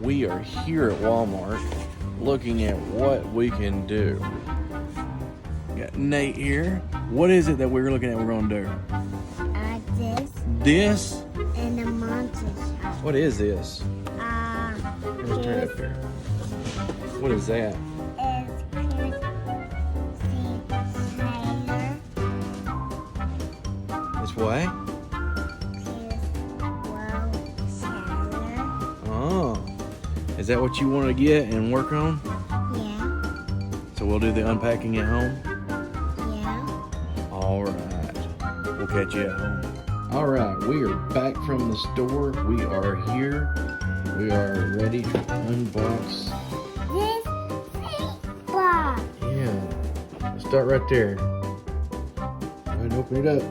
we are here at Walmart looking at what we can do. Got Nate here. What is it that we're looking at we're going to do? This. This? And the monster shop. What is this? Let's turn it up here. What is that? It's what? Oh. Is that what you want to get and work on? Yeah. So we'll do the unpacking at home? Yeah. Alright. We'll catch you at home. Alright, we are back from the store. We are here. We are ready to unbox. This big box. Yeah. Let's start right there. Go ahead and open it up.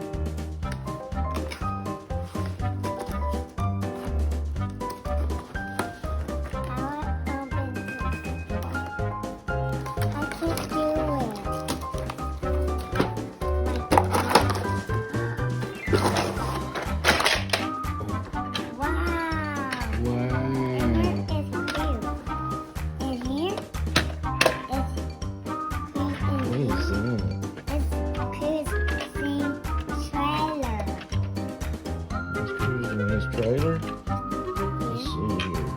Trailer. Let's see here.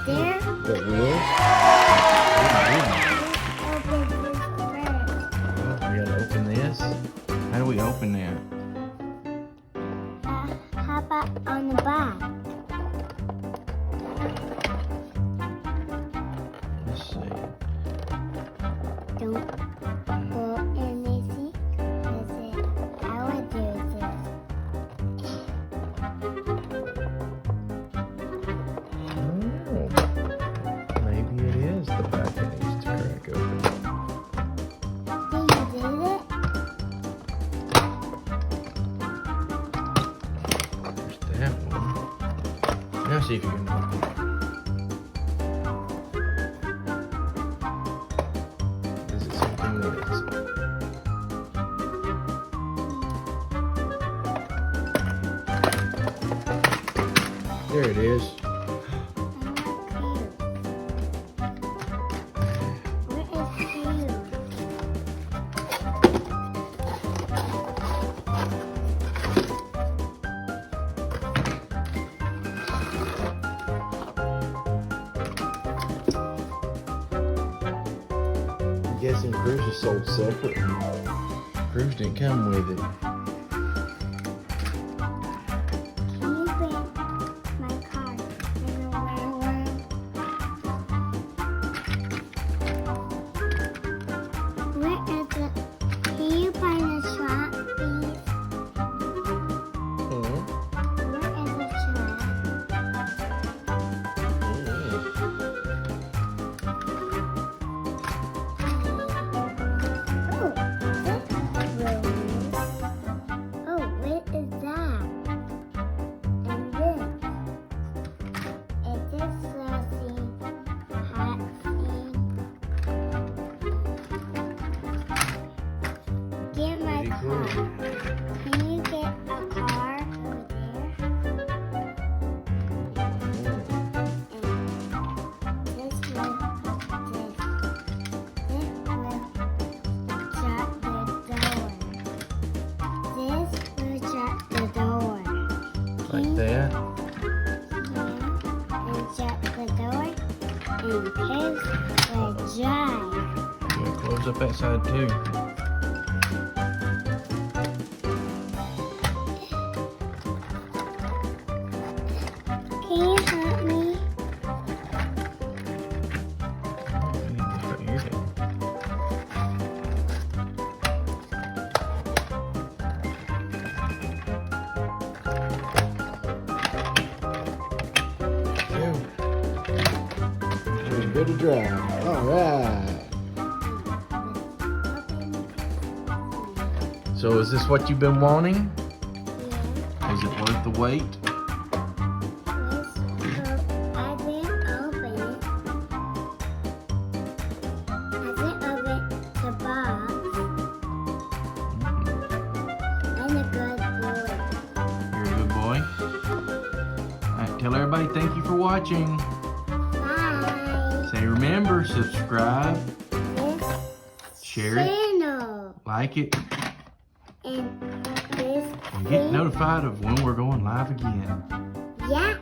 There. That wheel? We gotta open this. How do we open that? How about on the back? Let's see. Don't go anything. I would do this. Oh, maybe it is the back that needs to crack open. Do you do it? There's that one. Now see if you can open it. Is it something that is? There it is. I'm guessing Cruise is sold separate. Cruise didn't come with it. Can you bring my card? Where is it? Can you find the shop, please? Where is the shop? Oh, what is that? And this. Is this saucy hot thing? Get my Pretty car. cool. Can you get a car over there? And this will shut the door. This will shut the door. Like that. And shut the door. And close the drive. Yeah, close up that side too. Can you help me? You need to put your head. We're good to drive. All right. So is this what you've been wanting? Yeah. Is it worth the wait? I didn't open it. The box. I'm a good boy. You're a good boy. tell everybody thank you for watching. Bye. Say remember, subscribe, This share it, channel. like it, And this and get notified of when we're going live again. Yeah.